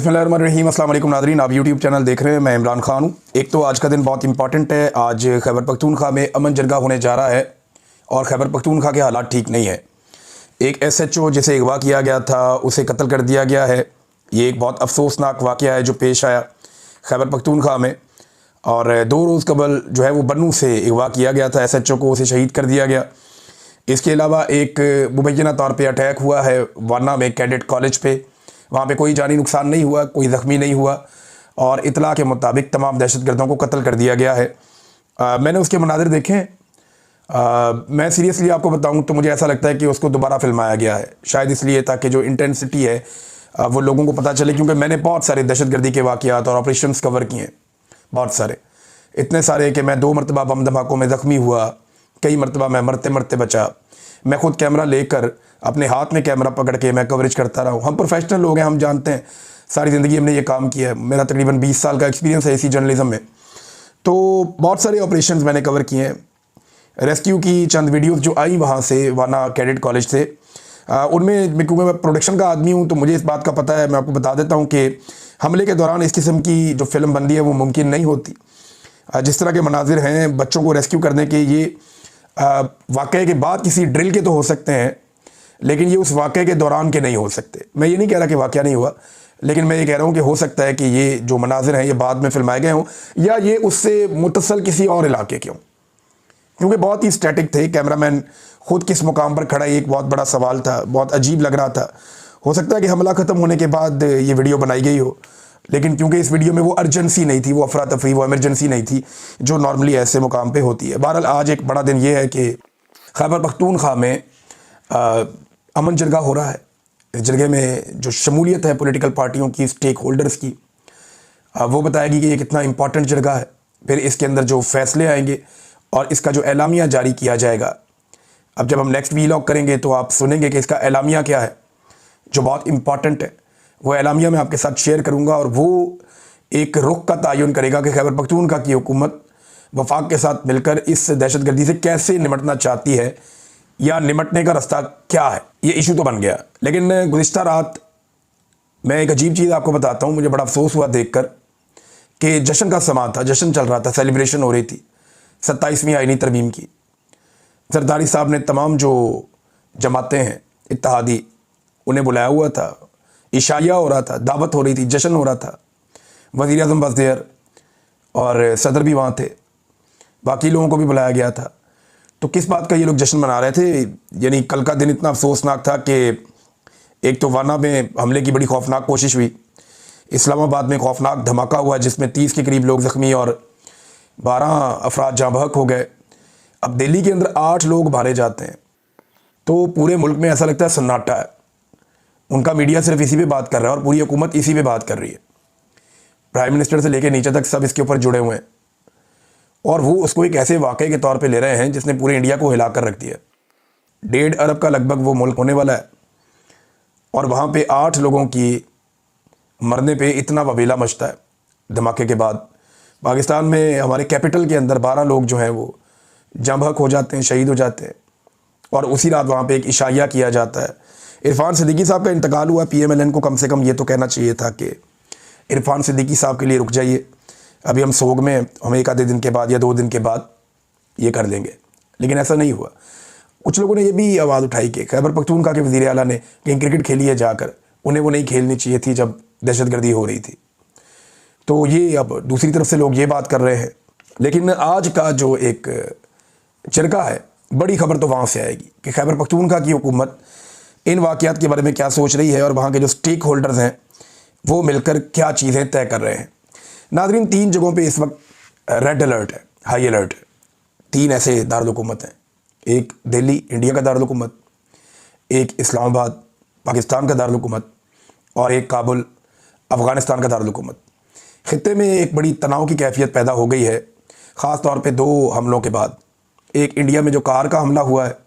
बिस्मिल्लाहिर्रहमानिर्रहीम। अस्सलाम वालेकुम नाज़रीन, आप यूट्यूब चैनल देख रहे हैं। मैं इमरान खान हूँ। एक तो आज का दिन बहुत इंपॉर्टेंट है। आज खैबर पख्तूनख्वा में अमन जरगा होने जा रहा है और खैबर पख्तूनख्वा के हालात ठीक नहीं है। एक SHO जिसे अगवा किया गया था उसे कत्ल कर दिया गया है। ये एक बहुत अफसोसनाक वाक़या है जो पेश आया खैबर पख्तूनख्वा में। और 2 रोज़ कबल जो है वो बन्नू से अगवा किया गया था SHO को, उसे शहीद कर दिया गया। इसके अलावा एक मुबैना तौर पर अटैक हुआ है वाना में कैडेट कॉलेज पे। वहाँ पे कोई जानी नुकसान नहीं हुआ, कोई ज़ख्मी नहीं हुआ और इतला के मुताबिक तमाम दहशतगर्दों को कत्ल कर दिया गया है। मैंने उसके मनाज़िर देखे हैं। मैं सीरियसली आपको बताऊं तो मुझे ऐसा लगता है कि उसको दोबारा फिल्माया गया है, शायद इसलिए ताकि जो इंटेंसिटी है वो लोगों को पता चले। क्योंकि मैंने बहुत सारे दहशतगर्दी के वाक़यात और ऑपरेशंस कवर किए हैं, बहुत सारे, इतने सारे कि मैं 2 मरतबा बम धमाकों में ज़ख्मी हुआ, कई मरतबा मैं मरते मरते बचा। मैं खुद कैमरा लेकर अपने हाथ में कैमरा पकड़ के मैं कवरेज करता रहा हूँ। हम प्रोफेशनल लोग हैं, हम जानते हैं, सारी ज़िंदगी हमने ये काम किया है। मेरा तकरीबन 20 साल का एक्सपीरियंस है इसी जर्नलिज्म में। तो बहुत सारे ऑपरेशंस मैंने कवर किए हैं। रेस्क्यू की चंद वीडियोस जो आई वहाँ से, वाना कैडेट कॉलेज से, उनमें क्योंकि मैं प्रोडक्शन का आदमी हूँ तो मुझे इस बात का पता है। मैं आपको बता देता हूँ कि हमले के दौरान इस किस्म की जो फिल्म बंदी है वो मुमकिन नहीं होती। जिस तरह के मनाजिर हैं बच्चों को रेस्क्यू करने के, ये वाक़े के बाद किसी ड्रिल के तो हो सकते हैं, लेकिन ये उस वाक़े के दौरान के नहीं हो सकते। मैं ये नहीं कह रहा कि वाक़या नहीं हुआ, लेकिन मैं ये कह रहा हूँ कि हो सकता है कि ये जो मनाजिर हैं ये बाद में फिल्माए गए हों या ये उससे मुतसल किसी और इलाके के हों, क्योंकि बहुत ही स्टैटिक थे। कैमरामैन ख़ुद किस मुकाम पर खड़ा, एक बहुत बड़ा सवाल था, बहुत अजीब लग रहा था। हो सकता है कि हमला ख़त्म होने के बाद ये वीडियो बनाई गई हो, लेकिन क्योंकि इस वीडियो में वो अर्जेंसी नहीं थी, वो अफरा तफरी, वो इमरजेंसी नहीं थी जो नॉर्मली ऐसे मुकाम पे होती है। बहरहाल आज एक बड़ा दिन ये है कि खैबर पख्तूनख्वा में अमन जरगा हो रहा है। इस जरगे में जो शमूलियत है पॉलिटिकल पार्टियों की, स्टेक होल्डर्स की, वो बताएगी कि ये कितना इंपॉर्टेंट जरगा है। फिर इसके अंदर जो फैसले आएंगे और इसका जो एलामिया जारी किया जाएगा, अब जब हम नेक्स्ट वीलॉग करेंगे तो आप सुनेंगे कि इसका एलामिया क्या है जो बहुत इंपॉर्टेंट है। वो एलामिया मैं आपके साथ शेयर करूंगा और वो एक रुख का तयन करेगा कि खैबर पख्तूनख्वा की हुकूमत वफाक के साथ मिलकर इस दहशतगर्दी से कैसे निमटना चाहती है या निमटने का रास्ता क्या है। ये इशू तो बन गया, लेकिन गुज़िश्ता रात मैं एक अजीब चीज़ आपको बताता हूँ। मुझे बड़ा अफसोस हुआ देखकर कि जश्न का समा था, जश्न चल रहा था, सेलिब्रेशन हो रही थी 27वीं आईनी तरमीम की। जरदारी साहब ने तमाम जो जमातें हैं इत्तेहादी, उन्हें बुलाया हुआ था, इशाया हो रहा था, दावत हो रही थी, जश्न हो रहा था। वज़ीर आज़म बस देर और सदर भी वहाँ थे, बाकी लोगों को भी बुलाया गया था। तो किस बात का ये लोग जश्न मना रहे थे? यानी कल का दिन इतना अफसोसनाक था कि एक तो वाना में हमले की बड़ी खौफनाक कोशिश हुई, इस्लामाबाद में खौफनाक धमाका हुआ जिसमें 30 के करीब लोग ज़ख्मी और 12 अफराद जाँ बहक हो गए। अब दिल्ली के अंदर 8 लोग मारे जाते हैं तो पूरे मुल्क में ऐसा लगता है सन्नाटा है। उनका मीडिया सिर्फ इसी पे बात कर रहा है और पूरी हुकूमत इसी पे बात कर रही है। प्राइम मिनिस्टर से लेकर नीचे तक सब इसके ऊपर जुड़े हुए हैं और वो उसको एक ऐसे वाक़े के तौर पे ले रहे हैं जिसने पूरे इंडिया को हिला कर रख दिया। 1.5 अरब का लगभग वो मुल्क होने वाला है और वहाँ पे 8 लोगों की मरने पे इतना वबीला मचता है धमाके के बाद। पाकिस्तान में हमारे कैपिटल के अंदर 12 लोग जो हैं वो जाँ बहक हो जाते हैं, शहीद हो जाते हैं और उसी रात वहाँ पर एक इशाया किया जाता है। इरफान सिद्दीकी साहब का इंतकाल हुआ। PMLN को कम से कम ये तो कहना चाहिए था कि इरफान सिद्दीकी साहब के लिए रुक जाइए, अभी हम सोग में, हम एक आधे दिन के बाद या 2 दिन के बाद ये कर लेंगे, लेकिन ऐसा नहीं हुआ। कुछ लोगों ने ये भी आवाज़ उठाई कि खैबर पख्तूनख्वा के वज़ीर आला ने कहीं क्रिकेट खेली है जाकर, उन्हें वो नहीं खेलनी चाहिए थी जब दहशतगर्दी हो रही थी। तो ये अब दूसरी तरफ से लोग ये बात कर रहे हैं। लेकिन आज का जो एक जरगा है, बड़ी खबर तो वहाँ से आएगी कि खैबर पख्तूनख्वा की हुकूमत इन वाक़यात के बारे में क्या सोच रही है और वहाँ के जो स्टेक होल्डर्स हैं वो मिलकर क्या चीज़ें तय कर रहे हैं। नाज़रीन, 3 जगहों पे इस वक्त रेड अलर्ट है, हाई अलर्ट है। 3 ऐसे दारुल-हुकूमत हैं, एक दिल्ली इंडिया का दारुल-हुकूमत, एक इस्लामाबाद पाकिस्तान का दारुल-हुकूमत और एक काबुल अफ़गानिस्तान का दारुल-हुकूमत। ख़ित्ते में एक बड़ी तनाव की कैफियत पैदा हो गई है, ख़ास तौर पे 2 हमलों के बाद। एक इंडिया में जो कार का हमला हुआ है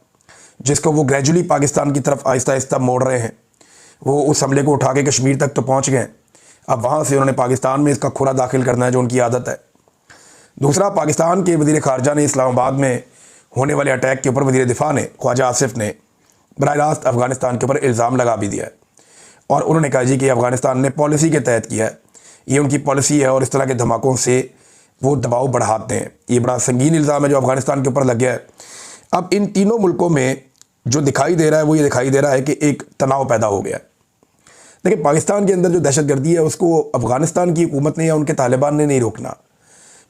जिसको वो ग्रेजुअली पाकिस्तान की तरफ आहिस्ता आहिस्ता मोड़ रहे हैं, वो उस हमले को उठा के कश्मीर तक तो पहुंच गए। अब वहाँ से उन्होंने पाकिस्तान में इसका खुरा दाखिल करना है जो उनकी आदत है। दूसरा, पाकिस्तान के वज़ीर ख़ारजा ने इस्लामाबाद में होने वाले अटैक के ऊपर वज़ीर दिफ़ा ने, ख्वाजा आसिफ ने, बराह रास्त अफ़गानिस्तान के ऊपर इल्ज़ाम लगा भी दिया है। और उन्होंने कहा जी कि अफ़गानिस्तान ने पॉलिसी के तहत किया है, ये उनकी पॉलिसी है और इस तरह के धमाकों से वो दबाव बढ़ाते हैं। ये बड़ा संगीन इल्ज़ाम है जो अफ़गानिस्तान के ऊपर लग गया है। अब इन तीनों मुल्कों में जो दिखाई दे रहा है वो ये दिखाई दे रहा है कि एक तनाव पैदा हो गया है। देखिए, पाकिस्तान के अंदर जो दहशतगर्दी है उसको अफ़गानिस्तान की हुकूमत ने या उनके तालिबान ने नहीं रोकना।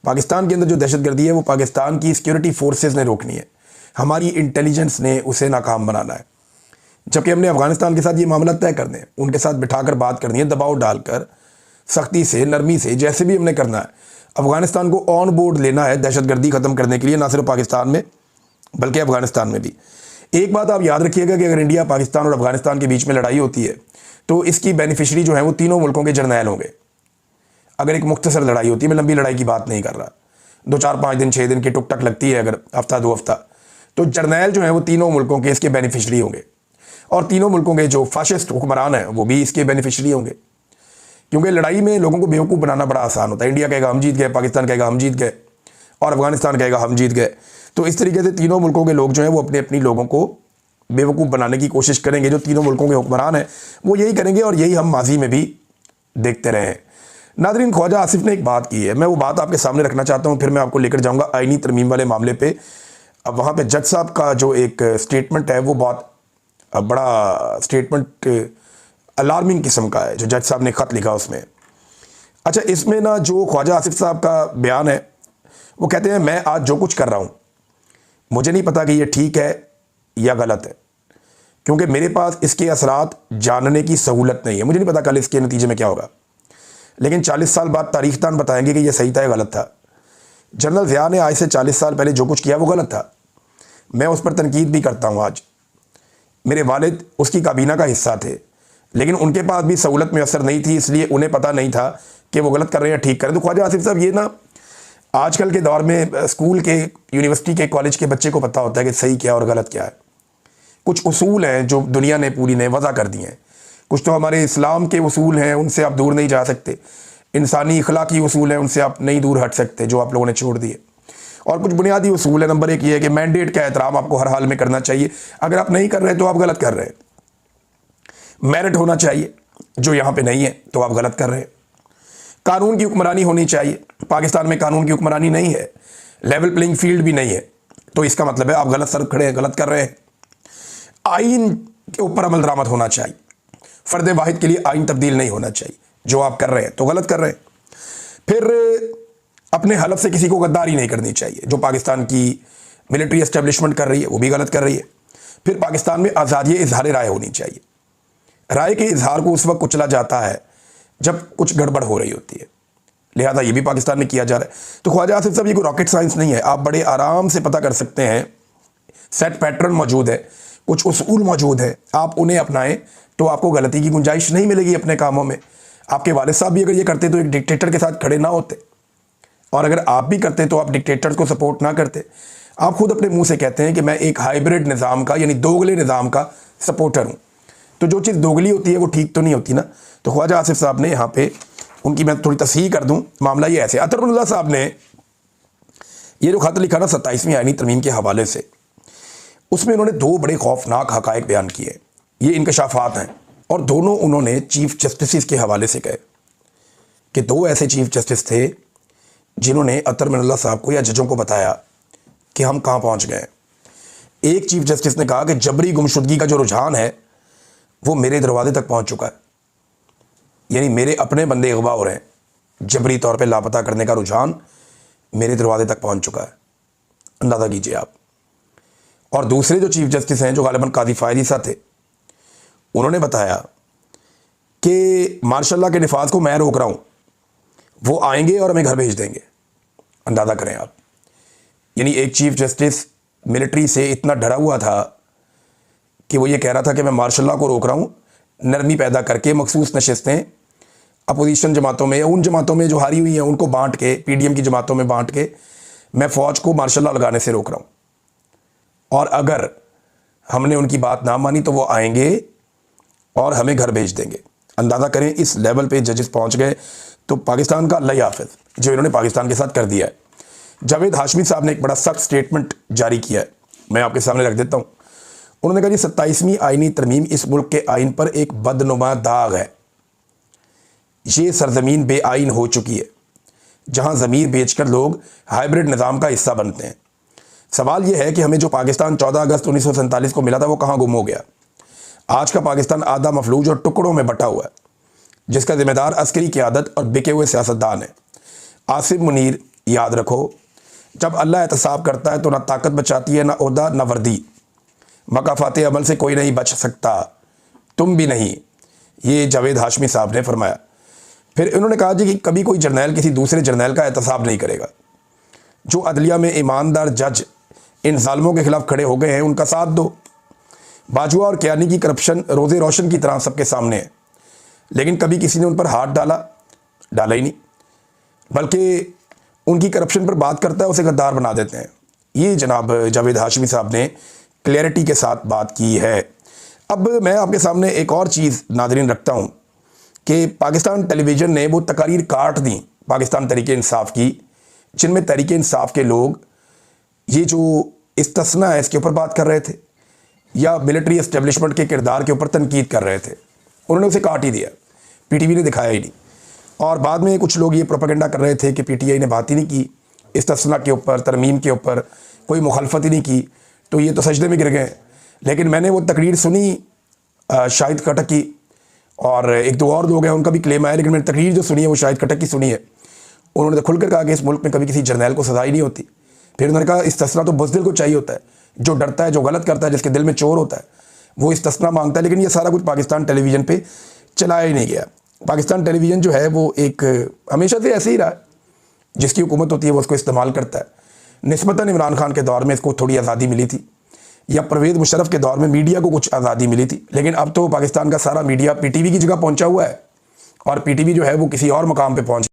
पाकिस्तान के अंदर जो दहशतगर्दी है वो पाकिस्तान की सिक्योरिटी फोर्सेस ने रोकनी है, हमारी इंटेलिजेंस ने उसे नाकाम बनाना है। जबकि हमने अफ़गानिस्तान के साथ ये मामला तय करने हैं, उनके साथ बिठाकर बात करनी है, दबाव डालकर, सख्ती से, नरमी से, जैसे भी हमने करना है। अफ़गानिस्तान को ऑन बोर्ड लेना है दहशतगर्दी ख़त्म करने के लिए, ना सिर्फ पाकिस्तान में बल्कि अफ़गानिस्तान में भी। एक बात आप याद रखिएगा कि अगर इंडिया, पाकिस्तान और अफ़गानिस्तान के बीच में लड़ाई होती है तो इसकी बेनिफिशरी जो है वो तीनों मुल्कों के जर्नैल होंगे। अगर एक मुख्तसर लड़ाई होती है, मैं लंबी लड़ाई की बात नहीं कर रहा, 2 4 5 दिन 6 दिन की टुक टक लगती है, अगर हफ्ता 2 हफ्ता, तो जर्नैल जो है वो तीनों मुल्कों के इसके बेनिफिशरी होंगे और तीनों मुल्कों के जो फाशिस्ट हुक्मरान हैं वो भी इसके बेनिफिशरी होंगे। क्योंकि लड़ाई में लोगों को बेवकूफ़ बनाना बड़ा आसान होता है। इंडिया कहेगा हम जीत गए, पाकिस्तान कहेगा हम जीत गए और अफ़गानिस्तान कहेगा हम जीत गए। तो इस तरीके से तीनों मुल्कों के लोग जो हैं वो अपने अपनी लोगों को बेवकूफ़ बनाने की कोशिश करेंगे। जो तीनों मुल्कों के हुक्मरान हैं वो यही करेंगे और यही हम माजी में भी देखते रहे हैं। नादरीन, ख्वाजा आसिफ ने एक बात की है, मैं वो बात आपके सामने रखना चाहता हूँ, फिर मैं आपको लेकर जाऊँगा आईनी तरमीम वाले मामले पे। अब वहाँ पे जज साहब का जो एक स्टेटमेंट है वो बहुत बड़ा स्टेटमेंट, अलार्मिंग किस्म का है, जो जज साहब ने ख़त लिखा उसमें। अच्छा, इसमें ना जो ख्वाजा आसिफ साहब का बयान है वो कहते हैं मैं आज जो कुछ कर रहा हूँ मुझे नहीं पता कि ये ठीक है या गलत है, क्योंकि मेरे पास इसके असरात जानने की सहूलत नहीं है। मुझे नहीं पता कल इसके नतीजे में क्या होगा, लेकिन 40 साल बाद तारीखदान बताएंगे कि ये सही था या गलत था। जनरल ज़िया ने आज से 40 साल पहले जो कुछ किया वो गलत था। मैं उस पर तनकीद भी करता हूँ। आज मेरे वालिद उसकी काबीना का हिस्सा थे, लेकिन उनके पास भी सहूलत मैसर नहीं थी, इसलिए उन्हें पता नहीं था कि वो गलत कर रहे हैं ठीक करें। तो ख्वाजा आसिफ साहब, ये ना आजकल के दौर में स्कूल के, यूनिवर्सिटी के, कॉलेज के बच्चे को पता होता है कि सही क्या और गलत क्या है। कुछ उसूल हैं जो दुनिया ने पूरी ने वज़ा कर दिए हैं। कुछ तो हमारे इस्लाम के उसूल हैं, उनसे आप दूर नहीं जा सकते। इंसानी अखलाकी उसूल हैं, उनसे आप नहीं दूर हट सकते, जो आप लोगों ने छोड़ दिए। और कुछ बुनियादी उसूल है। नंबर 1 ये है कि मैंडेट का एहतराम आपको हर हाल में करना चाहिए। अगर आप नहीं कर रहे तो आप गलत कर रहे हैं। मेरिट होना चाहिए, जो यहाँ पे नहीं है तो आप गलत कर रहे हैं। कानून की हुक्मरानी होनी चाहिए, पाकिस्तान में कानून की हुक्मरानी नहीं है, लेवल प्लेइंग फील्ड भी नहीं है, तो इसका मतलब है आप गलत सर खड़े हैं, गलत कर रहे हैं। आइन के ऊपर अमल दरामद होना चाहिए, फ़र्द वाहिद के लिए आइन तब्दील नहीं होना चाहिए। जो आप कर रहे हैं तो गलत कर रहे हैं। फिर अपने हलफ से किसी को गद्दारी नहीं करनी चाहिए, जो पाकिस्तान की मिलिट्री एस्टेब्लिशमेंट कर रही है वो भी गलत कर रही है। फिर पाकिस्तान में आज़ादी इजहार राय होनी चाहिए। राय के इजहार को उस वक्त कुचला जाता है जब कुछ गड़बड़ हो रही होती है, लिहाजा ये भी पाकिस्तान में किया जा रहा है। तो ख्वाजा आसिफ साहब, ये कोई रॉकेट साइंस नहीं है, आप बड़े आराम से पता कर सकते हैं। सेट पैटर्न मौजूद है, कुछ उसूल मौजूद है, आप उन्हें अपनाएं तो आपको गलती की गुंजाइश नहीं मिलेगी अपने कामों में। आपके वालिद साहब भी अगर ये करते तो एक डिक्टेटर के साथ खड़े ना होते, और अगर आप भी करते तो आप डिक्टेटर्स को सपोर्ट ना करते। आप खुद अपने मुंह से कहते हैं कि मैं एक हाइब्रिड निज़ाम का, यानी दोगले निज़ाम का सपोर्टर हूँ। तो जो चीज़ दोगली होती है वो ठीक तो नहीं होती ना। तो ख्वाजा आसिफ साहब ने यहाँ पे, उनकी मैं थोड़ी तस्हीह कर दूँ, मामला ये ऐसे। अतरुल्लाह साहब ने ये जो खत लिखा ना 27वीं आईनी तरमीम के हवाले से, उसमें उन्होंने 2 बड़े खौफनाक हक़ाइक़ बयान किए। ये इंकशाफात हैं और दोनों उन्होंने चीफ जस्टिस के हवाले से कहे कि 2 ऐसे चीफ जस्टिस थे जिन्होंने अतर मिनल्ला साहब को या जजों को बताया कि हम कहाँ पहुँच गए। एक चीफ जस्टिस ने कहा कि जबरी गुमशुदगी का जो रुझान है वो मेरे दरवाजे तक पहुँच चुका है, यानी मेरे अपने बंदे अगवा हो रहे हैं, जबरी तौर पे लापता करने का रुझान मेरे दरवाजे तक पहुँच चुका है, अंदाज़ा कीजिए आप। और दूसरे जो चीफ जस्टिस हैं, जो गालिबन काजी फ़ायद ईसा थे, उन्होंने बताया कि मार्शल के निफाज को मैं रोक रहा हूँ, वो आएंगे और हमें घर भेज देंगे। अंदाज़ा करें आप, यानी एक चीफ जस्टिस मिलिट्री से इतना डरा हुआ था कि वो ये कह रहा था कि मैं मार्शल को रोक रहा हूँ, नरमी पैदा करके मखसूस नशिस्तें अपोजिशन जमातों में या उन जमातों में जो हारी हुई हैं उनको बांट के, पीडीएम की जमातों में बांट के, मैं फ़ौज को मार्शल लगाने से रोक रहा हूँ, और अगर हमने उनकी बात ना मानी तो वो आएंगे और हमें घर भेज देंगे। अंदाज़ा करें इस लेवल पे जजेस पहुंच गए। तो पाकिस्तान का अल्लाह हाफ़िज़ जो इन्होंने पाकिस्तान के साथ कर दिया है। जावेद हाशमी साहब ने एक बड़ा सख्त स्टेटमेंट जारी किया है, मैं आपके सामने रख देता हूँ। उन्होंने कहा जी 27वीं आईनी तरमीम इस मुल्क के आइन पर एक बदनुमा दाग है। ये सरजमीन बेआइन हो चुकी है जहां ज़मीर बेचकर लोग हाइब्रिड निज़ाम का हिस्सा बनते हैं। सवाल यह है कि हमें जो पाकिस्तान 14 अगस्त 1947 को मिला था वो कहाँ गुम हो गया। आज का पाकिस्तान आधा मफलूज और टुकड़ों में बटा हुआ है, जिसका जिम्मेदार अस्करी क़यादत और बिके हुए सियासतदान है। आसिफ मुनीर, याद रखो, जब अल्लाह एहतसाब करता है तो ना ताकत बचाती है, ना ओहदा, ना वर्दी। मकाफात अमल से कोई नहीं बच सकता, तुम भी नहीं। ये जावेद हाशमी साहब ने फरमाया। फिर इन्होंने कहा जी कि कभी कोई जर्नैल किसी दूसरे जर्नैल का एहतसाब नहीं करेगा। जो अदलिया में ईमानदार जज इन जालिमों के खिलाफ खड़े हो गए हैं उनका साथ दो। बाजुआ और कियानी की करप्शन रोज़े रोशन की तरह सबके सामने है, लेकिन कभी किसी ने उन पर हाथ डाला ही नहीं, बल्कि उनकी करप्शन पर बात करता है उसे गद्दार बना देते हैं। ये जनाब जावेद हाशमी साहब ने क्लैरिटी के साथ बात की है। अब मैं आपके सामने एक और चीज़ नाज़रीन रखता हूँ कि पाकिस्तान टेलीविज़न ने वो तकारीर काट दी पाकिस्तान तहरीक इंसाफ की, जिनमें तहरीक इंसाफ के लोग ये जो इस्तिस्ना है इसके ऊपर बात कर रहे थे या मिलिट्री एस्टेब्लिशमेंट के किरदार के ऊपर तनकीद कर रहे थे। उन्होंने उसे काट ही दिया, पीटीवी ने दिखाया ही नहीं। और बाद में कुछ लोग ये प्रोपेगेंडा कर रहे थे कि पीटीआई ने बात ही नहीं की इस्तिस्ना के ऊपर, तरमीम के ऊपर कोई मुखालफत ही नहीं की, तो ये तो सजदे में गिर गए। लेकिन मैंने वो तकरीर सुनी शाहिद खटक की, और एक दो और लोग हैं उनका भी क्लेम आया, लेकिन मैंने तकरीर जो सुनी है वो शाहिद खटक की सुनी है। उन्होंने तो खुलकर कहा कि इस मुल्क में कभी किसी जर्नैल को सजा ही नहीं होती। फिर उन्होंने कहा इस्तिस्ना तो बुज़दिल को चाहिए होता है, जो डरता है, जो गलत करता है, जिसके दिल में चोर होता है, वो इस्तिस्ना मांगता है। लेकिन ये सारा कुछ पाकिस्तान टेलीविज़न पे चलाया ही नहीं गया। पाकिस्तान टेलीविज़न जो है वो एक हमेशा से ऐसे ही रहा है, जिसकी हुकूमत होती है वो उसको इस्तेमाल करता है। निस्बतन इमरान खान के दौर में इसको थोड़ी आज़ादी मिली थी, या परवेज़ मुशर्रफ के दौर में मीडिया को कुछ आज़ादी मिली थी, लेकिन अब तो पाकिस्तान का सारा मीडिया पीटीवी की जगह पहुंचा हुआ है, और पीटीवी जो है वो किसी और मकाम पे पहुंच